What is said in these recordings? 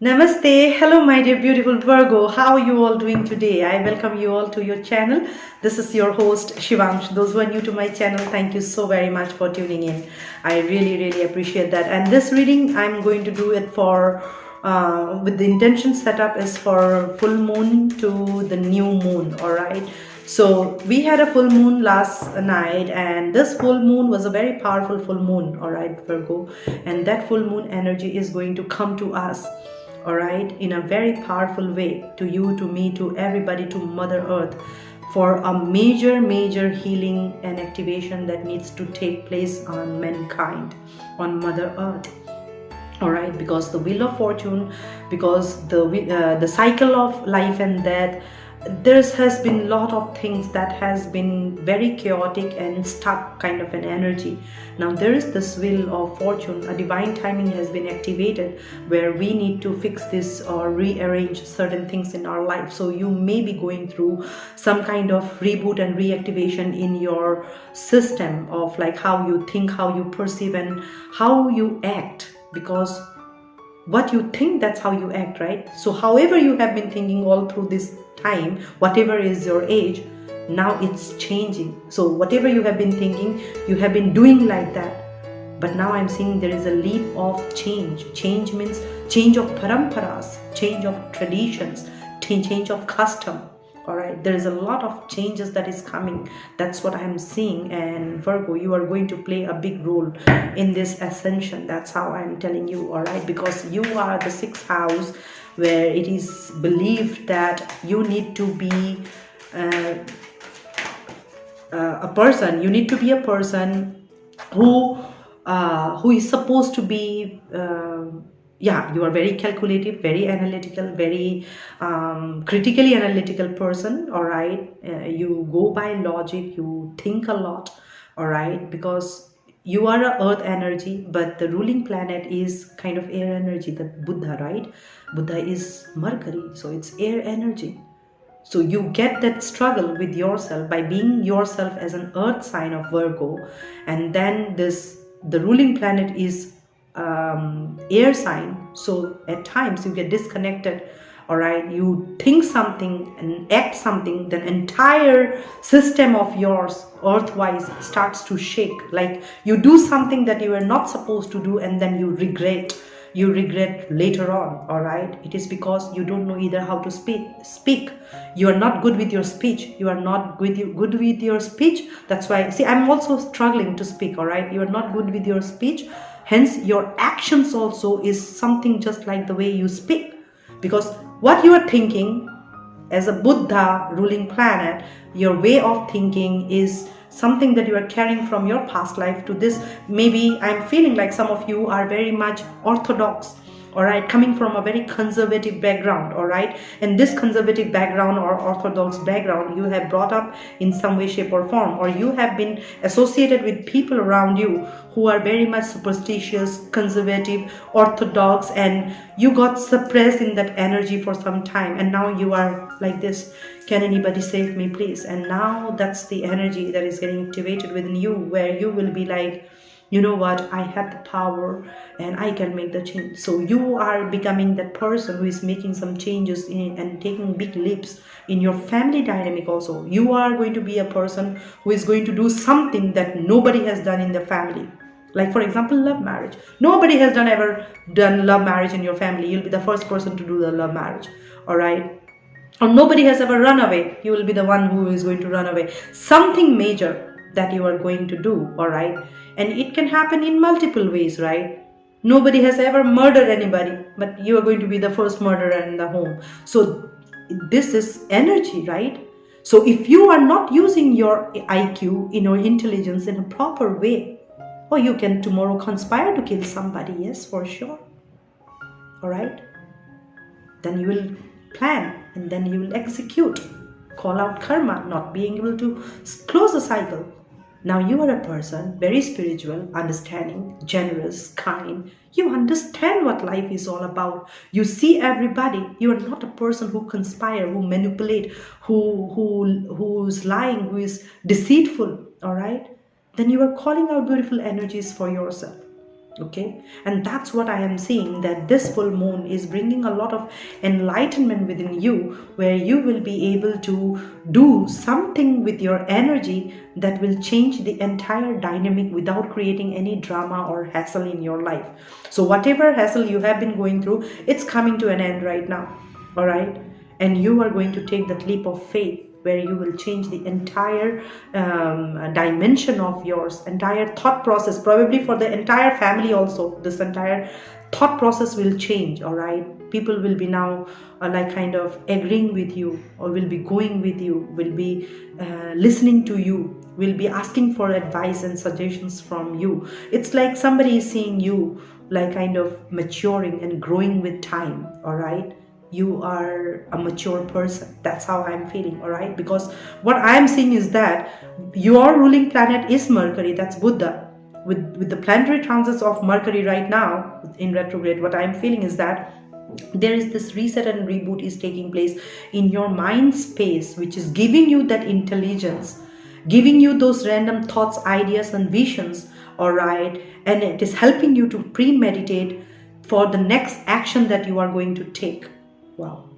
Namaste. Hello, my dear beautiful Virgo. How are you all doing today? I welcome you all to your channel. This is your host, Shivansh. Those who are new to my channel, thank you so very much for tuning in. I really appreciate that. And this reading, I'm going to do it for, with the intention set up is for full moon to the new moon, all right? So we had a full moon last night, and this full moon was a very powerful full moon, all right, Virgo. And that full moon energy is going to come to us, all right, in a very powerful way, to you, to me, to everybody, to Mother Earth, for a major healing and activation that needs to take place on mankind, on Mother Earth. All right, because the wheel of fortune, because the cycle of life and death, there has been a lot of things that has been very chaotic and stuck kind of an energy. Now there is this wheel of fortune, a divine timing has been activated where we need to fix this or rearrange certain things in our life. So you may be going through some kind of reboot and reactivation in your system of like how you think, how you perceive, and how you act, because what you think, that's how you act, right? So however you have been thinking all through this time, whatever is your age, now it's changing. So whatever you have been thinking, you have been doing like that, but now I'm seeing there is a leap of change. Change means change of paramparas, change of traditions, change of custom. All right, there is a lot of changes that is coming. That's what I'm seeing. And Virgo, you are going to play a big role in this ascension. That's how I'm telling you, all right, because you are the sixth house, where it is believed that you need to be a person. You need to be a person who is supposed to be yeah, you are very calculative, very analytical, very critically analytical person, all right? You go by logic, you think a lot, all right? Because you are a earth energy, but the ruling planet is kind of air energy, the Buddha, right? Buddha is Mercury, so it's air energy. So you get that struggle with yourself by being yourself as an earth sign of Virgo, and then the ruling planet is air sign. So at times you get disconnected, all right? You think something and act something, then entire system of yours earthwise starts to shake. Like you do something that you were not supposed to do, and then you regret later on, all right? It is because you don't know either how to speak. You are not good with your speech. You are not good with your speech. That's why, see, I'm also struggling to speak, all right? You are not good with your speech. Hence, your actions also is something just like the way you speak. Because what you are thinking as a Buddha ruling planet, your way of thinking is something that you are carrying from your past life to this. Maybe I'm feeling like some of you are very much orthodox, all right, coming from a very conservative background, all right? And this conservative background or orthodox background, you have brought up in some way, shape or form, or you have been associated with people around you who are very much superstitious, conservative, orthodox, and you got suppressed in that energy for some time, and now you are like this. Can anybody save me, please? And now that's the energy that is getting activated within you, where you will be like, you know what, I have the power and I can make the change. So you are becoming that person who is making some changes and taking big leaps in your family dynamic also. You are going to be a person who is going to do something that nobody has done in the family. Like for example, love marriage. Nobody has ever done love marriage in your family. You'll be the first person to do the love marriage, all right? Or nobody has ever run away. You will be the one who is going to run away. Something major that you are going to do, all right? And it can happen in multiple ways, right? Nobody has ever murdered anybody, but you are going to be the first murderer in the home. So this is energy, right? So if you are not using your IQ, your intelligence in a proper way, or you can tomorrow conspire to kill somebody, yes, for sure, all right? Then you will plan and then you will execute. Call out karma, not being able to close the cycle. Now you are a person, very spiritual, understanding, generous, kind. You understand what life is all about. You see everybody. You are not a person who conspire, who manipulate, who's lying, who is deceitful, all right? Then you are calling out beautiful energies for yourself. Okay, and that's what I am seeing, that this full moon is bringing a lot of enlightenment within you, where you will be able to do something with your energy that will change the entire dynamic without creating any drama or hassle in your life. So whatever hassle you have been going through, it's coming to an end right now. All right, and you are going to take that leap of faith, where you will change the entire dimension of yours, entire thought process, probably for the entire family also. This entire thought process will change. All right, people will be now like kind of agreeing with you, or will be going with you, will be listening to you, will be asking for advice and suggestions from you. It's like somebody is seeing you like kind of maturing and growing with time. All right, you are a mature person. That's how I'm feeling. All right, because what I'm seeing is that your ruling planet is Mercury, that's Buddha. With the planetary transits of Mercury right now in retrograde, what I'm feeling is that there is this reset and reboot is taking place in your mind space, which is giving you that intelligence, giving you those random thoughts, ideas and visions. All right, and it is helping you to premeditate for the next action that you are going to take. Wow,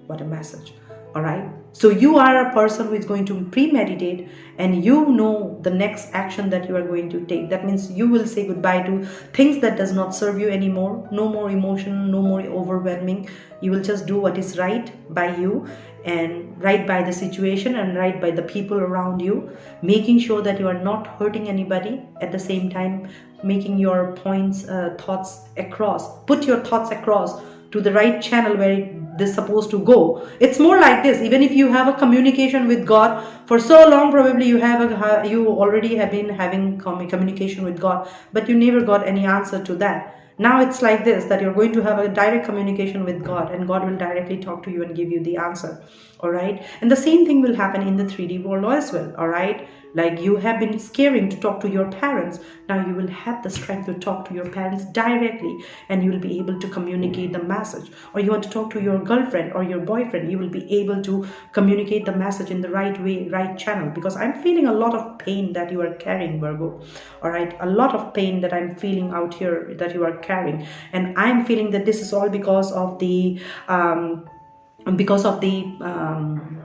what a message. All right, so you are a person who is going to premeditate, and you know the next action that you are going to take. That means you will say goodbye to things that does not serve you anymore. No more emotion, no more overwhelming. You will just do what is right by you, and right by the situation, and right by the people around you, making sure that you are not hurting anybody, at the same time making your points, thoughts across, put your thoughts across to the right channel where it is supposed to go. It's more like this: even if you have a communication with God for so long, probably you already have been having communication with God, but you never got any answer to that. Now it's like this, that you're going to have a direct communication with God, and God will directly talk to you and give you the answer. All right, and the same thing will happen in the 3D world as well. All right, like you have been scaring to talk to your parents, now you will have the strength to talk to your parents directly, and you will be able to communicate the message. Or you want to talk to your girlfriend or your boyfriend, you will be able to communicate the message in the right way, right channel. Because I'm feeling a lot of pain that you are carrying, Virgo. All right, a lot of pain that I'm feeling out here that you are carrying, and I'm feeling that this is all because of the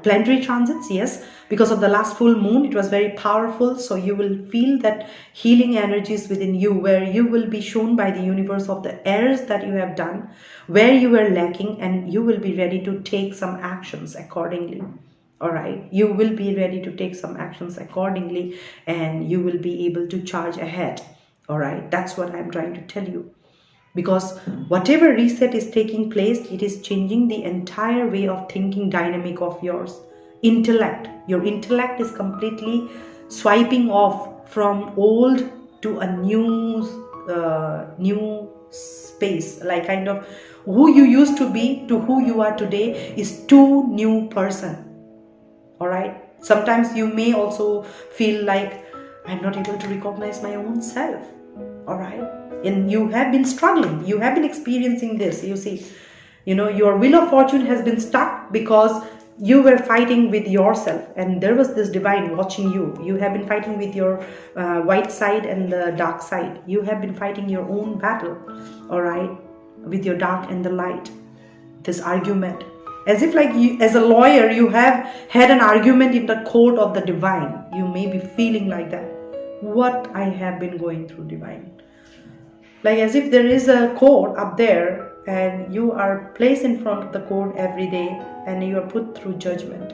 planetary transits. Yes, because of the last full moon, it was very powerful. So you will feel that healing energies within you, where you will be shown by the universe of the errors that you have done, where you were lacking, and you will be ready to take some actions accordingly. All right, you will be ready to take some actions accordingly, and you will be able to charge ahead. All right, that's what I'm trying to tell you. Because whatever reset is taking place, it is changing the entire way of thinking dynamic of yours. Intellect, your intellect is completely swiping off from old to a new space. Like kind of who you used to be to who you are today is two new person. All right, sometimes you may also feel like I'm not able to recognize my own self. All right, and you have been struggling, you have been experiencing this. You see, your wheel of fortune has been stuck because you were fighting with yourself, and there was this divine watching you. You have been fighting with your white side and the dark side. You have been fighting your own battle. All right, with your dark and the light, this argument, as if like you, as a lawyer, you have had an argument in the court of the divine. You may be feeling like that. What I have been going through, divine. Like as if there is a court up there, and you are placed in front of the court every day, and you are put through judgment.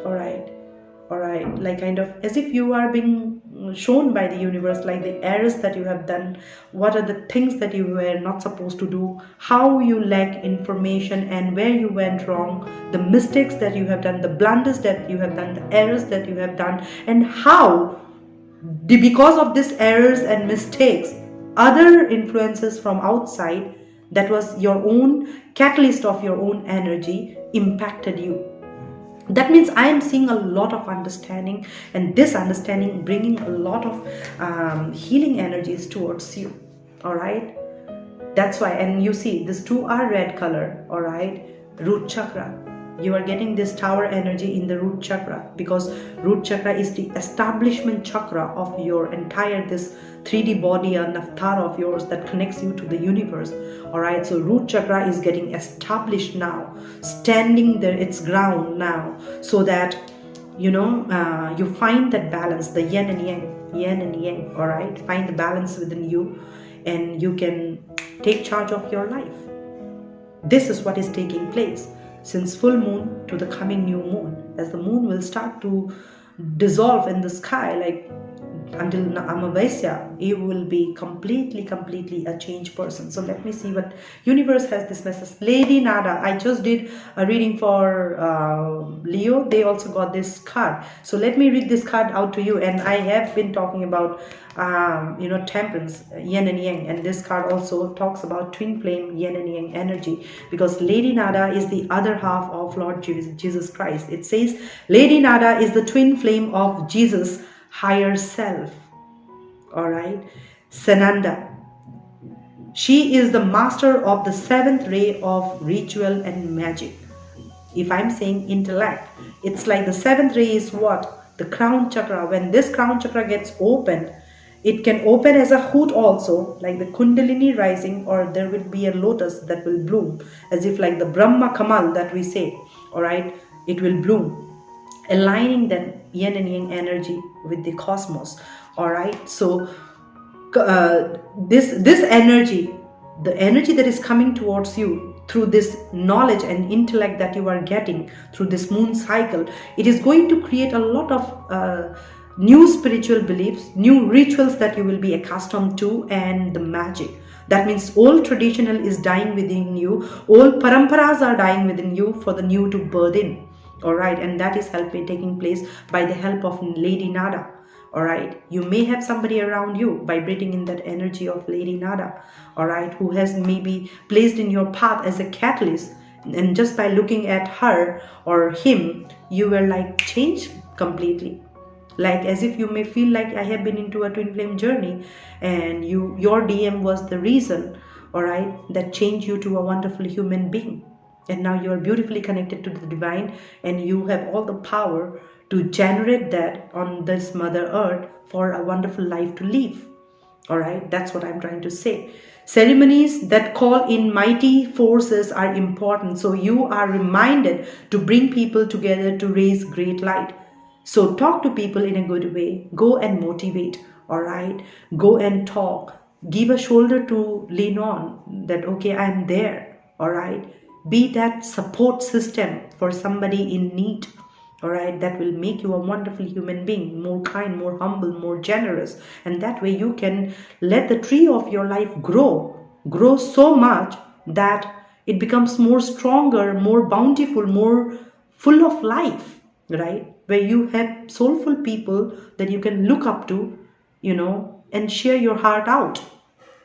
All right, like kind of as if you are being shown by the universe, like the errors that you have done, what are the things that you were not supposed to do, how you lack information and where you went wrong, the mistakes that you have done, the blunders that you have done, the errors that you have done, and how because of these errors and mistakes, other influences from outside, that was your own catalyst of your own energy, impacted you. That means I am seeing a lot of understanding, and this understanding bringing a lot of healing energies towards you. All right, that's why. And you see these two are red color. All right, root chakra, You are getting this tower energy in the root chakra, because root chakra is the establishment chakra of your entire this 3D body and avatar of yours that connects you to the universe. All right, so root chakra is getting established now, standing there its ground now, so that you find that balance, the yin and yang. All right, find the balance within you, and you can take charge of your life. This is what is taking place since full moon to the coming new moon, as the moon will start to dissolve in the sky, like until Amavasya, you will be completely a changed person. So let me see what universe has this message. Lady Nada, I just did a reading for Leo. They also got this card. So let me read this card out to you. And I have been talking about temperance, yin and yang, and this card also talks about twin flame, yin and yang energy, because Lady Nada is the other half of Lord Jesus Christ. It says Lady Nada is the twin flame of Jesus' higher self. All right, Sananda, she is the master of the seventh ray of ritual and magic. If I'm saying intellect, it's like the seventh ray is what? The crown chakra. When this crown chakra gets opened, it can open as a hoot also, like the Kundalini rising, or there will be a lotus that will bloom, as if like the Brahma Kamal that we say. All right, it will bloom, aligning then yin and yang energy with the cosmos. All right, so this energy, the energy that is coming towards you through this knowledge and intellect that you are getting through this moon cycle, it is going to create a lot of new spiritual beliefs, new rituals that you will be accustomed to, and the magic. That means old traditional is dying within you, old paramparas are dying within you for the new to birth in. All right, and that is taking place by the help of Lady Nada. All right, you may have somebody around you vibrating in that energy of Lady Nada, all right, who has maybe placed in your path as a catalyst, and just by looking at her or him, you were like changed completely. Like as if you may feel like I have been into a twin flame journey, and your DM was the reason, all right, that changed you to a wonderful human being. And now you are beautifully connected to the divine, and you have all the power to generate that on this Mother Earth for a wonderful life to live. All right, that's what I'm trying to say. Ceremonies that call in mighty forces are important. So you are reminded to bring people together to raise great light. So talk to people in a good way. Go and motivate. All right, go and talk. Give a shoulder to lean on, that okay, I'm there. All right, be that support system for somebody in need. All right, that will make you a wonderful human being, more kind, more humble, more generous. And that way you can let the tree of your life grow so much that it becomes more stronger, more bountiful, more full of life, right? Where you have soulful people that you can look up to, and share your heart out.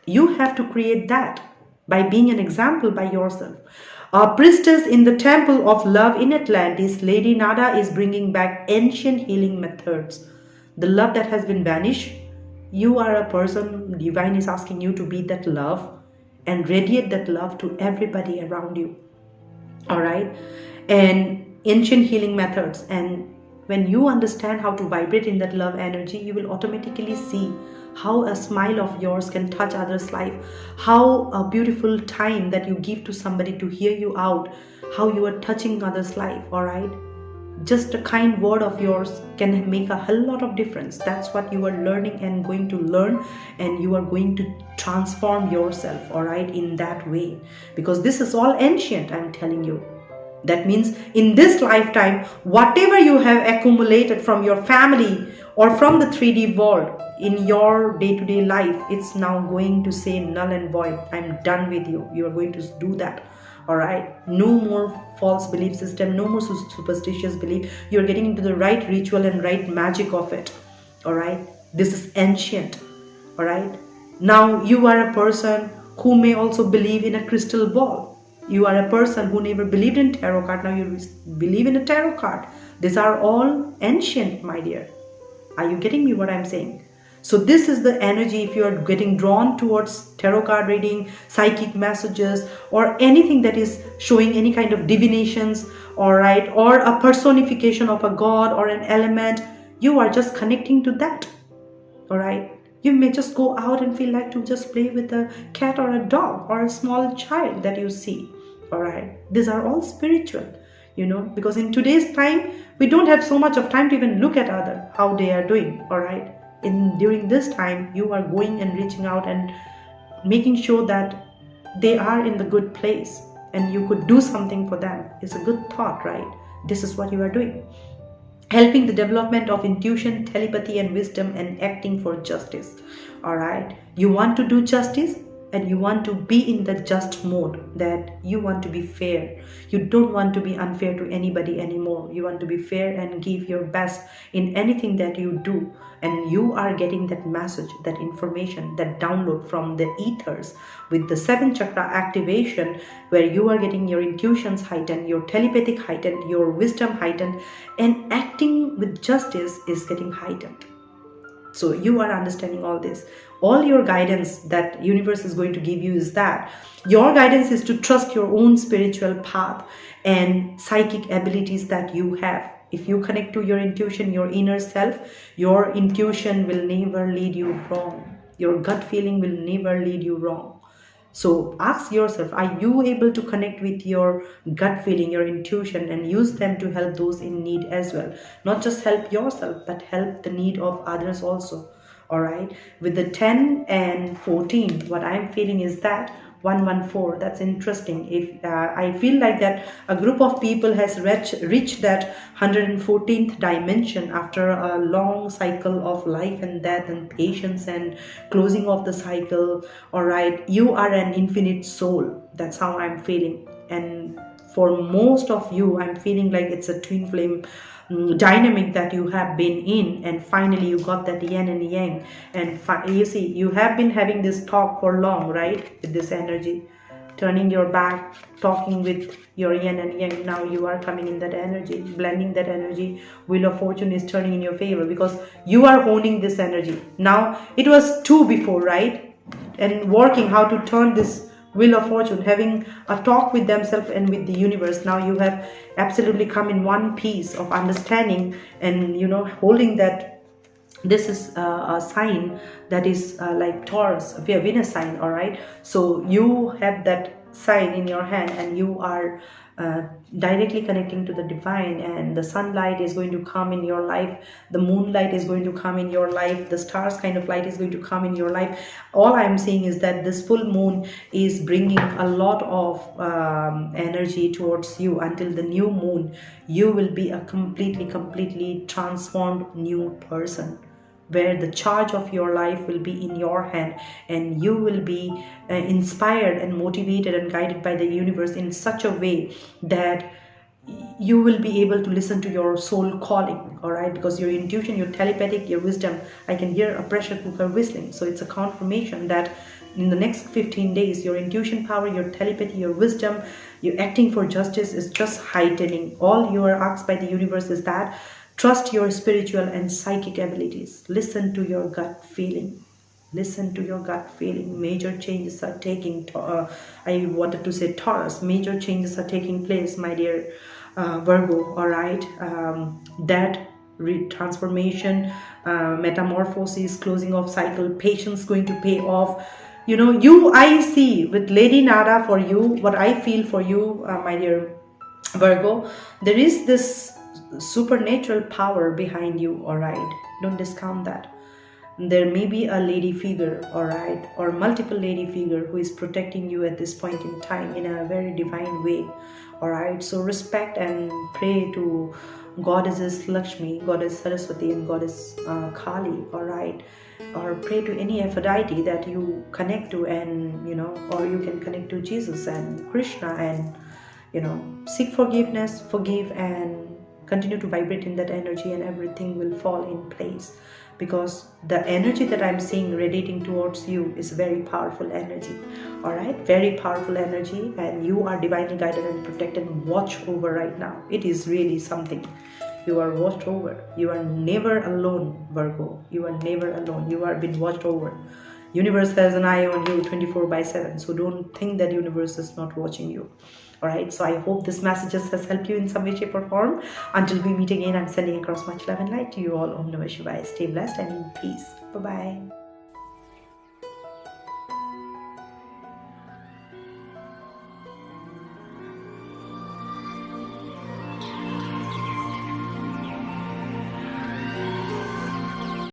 You have to create that by being an example by yourself. A priestess in the temple of love in Atlantis, Lady Nada is bringing back ancient healing methods. The love that has been vanished, you are a person, divine is asking you to be that love and radiate that love to everybody around you. All right, and ancient healing methods. And when you understand how to vibrate in that love energy, you will automatically see how a smile of yours can touch others' life, how a beautiful time that you give to somebody to hear you out, how you are touching others' life. All right, just a kind word of yours can make a hell lot of difference. That's what you are learning and going to learn, and you are going to transform yourself, all right, in that way, because this is all ancient, I'm telling you. That means in this lifetime, whatever you have accumulated from your family or from the 3D world in your day-to-day life, it's now going to say null and void. I'm done with you. You are going to do that. All right. No more false belief system. No more superstitious belief. You're getting into the right ritual and right magic of it. All right. This is ancient. All right. Now you are a person who may also believe in a crystal ball. You are a person who never believed in tarot card. Now you believe in a tarot card. These are all ancient, my dear. Are you getting me what I'm saying? So this is the energy. If you are getting drawn towards tarot card reading, psychic messages, or anything that is showing any kind of divinations, all right, or a personification of a god or an element, you are just connecting to that, all right. You may just go out and feel like to just play with a cat or a dog or a small child that you see, all right. These are all spiritual, because in today's time we don't have so much of time to even look at other how they are doing, all right. During this time you are going and reaching out and making sure that they are in the good place and you could do something for them. It's a good thought, right? This is what you are doing. Helping the development of intuition, telepathy and wisdom, and acting for justice. All right. You want to do justice and you want to be in the just mode, that you want to be fair. You don't want to be unfair to anybody anymore. You want to be fair and give your best in anything that you do. And you are getting that message, that information, that download from the ethers with the 7th chakra activation, where you are getting your intuitions heightened, your telepathic heightened, your wisdom heightened, and acting with justice is getting heightened. So you are understanding all this. All your guidance that universe is going to give you is that your guidance is to trust your own spiritual path and psychic abilities that you have. If you connect to your intuition, your inner self, your intuition will never lead you wrong. Your gut feeling will never lead you wrong. So ask yourself, are you able to connect with your gut feeling, your intuition, and use them to help those in need as well? Not just help yourself, but help the need of others also. All right. With the 10 and 14, what I'm feeling is that 114. That's interesting. If I feel like that a group of people has reached that 114th dimension after a long cycle of life and death and patience and closing of the cycle. All right, you are an infinite soul. That's how I'm feeling. And for most of you, I'm feeling like it's a twin flame dynamic that you have been in, and finally you got that yin and yang, and you see, you have been having this talk for long, right? With this energy, turning your back, talking with your yin and yang. Now you are coming in that energy, blending that energy. Wheel of Fortune is turning in your favor because you are owning this energy. Now it was 2 before, right? And working how to turn this Wheel of Fortune, having a talk with themselves and with the universe. Now you have absolutely come in one piece of understanding and, holding that this is a sign that is like Taurus, a Venus sign, all right? So you have that sign in your hand and you are directly connecting to the divine, and the sunlight is going to come in your life, the moonlight is going to come in your life, the stars kind of light is going to come in your life. All I'm saying is that this full moon is bringing a lot of energy towards you. Until the new moon, you will be a completely transformed new person, where the charge of your life will be in your hand, and you will be inspired and motivated and guided by the universe in such a way that you will be able to listen to your soul calling, all right? Because your intuition, your telepathic, your wisdom, I can hear a pressure cooker whistling. So it's a confirmation that in the next 15 days, your intuition power, your telepathy, your wisdom, your acting for justice is just heightening. All you are asked by the universe is that trust your spiritual and psychic abilities. Listen to your gut feeling. Listen to your gut feeling. Major changes are taking, I wanted to say Taurus, major changes are taking place, my dear Virgo, all right? That transformation, metamorphosis, closing of cycle, patience going to pay off. I see with Lady Nada for you, what I feel for you, my dear Virgo, there is this supernatural power behind you, all right? Don't discount that. There may be a lady figure, all right, or multiple lady figure who is protecting you at this point in time in a very divine way, all right? So respect and pray to Goddesses Lakshmi, Goddess Saraswati, and Goddess Kali, all right? Or pray to any Aphrodite that you connect to, and or you can connect to Jesus and Krishna, and seek forgiveness, forgive, and continue to vibrate in that energy, and everything will fall in place. Because the energy that I'm seeing radiating towards you is very powerful energy, all right? Very powerful energy, and you are divinely guided and protected and watched over right now. It is really something. You are watched over. You are never alone, Virgo. You are never alone. You are being watched over. Universe has an eye on you 24/7. So don't think that universe is not watching you. All right. So I hope this messages has helped you in some way, shape, or form. Until we meet again, I'm sending across much love and light to you all. Om Namah Shivaya. Stay blessed and in peace. Bye-bye.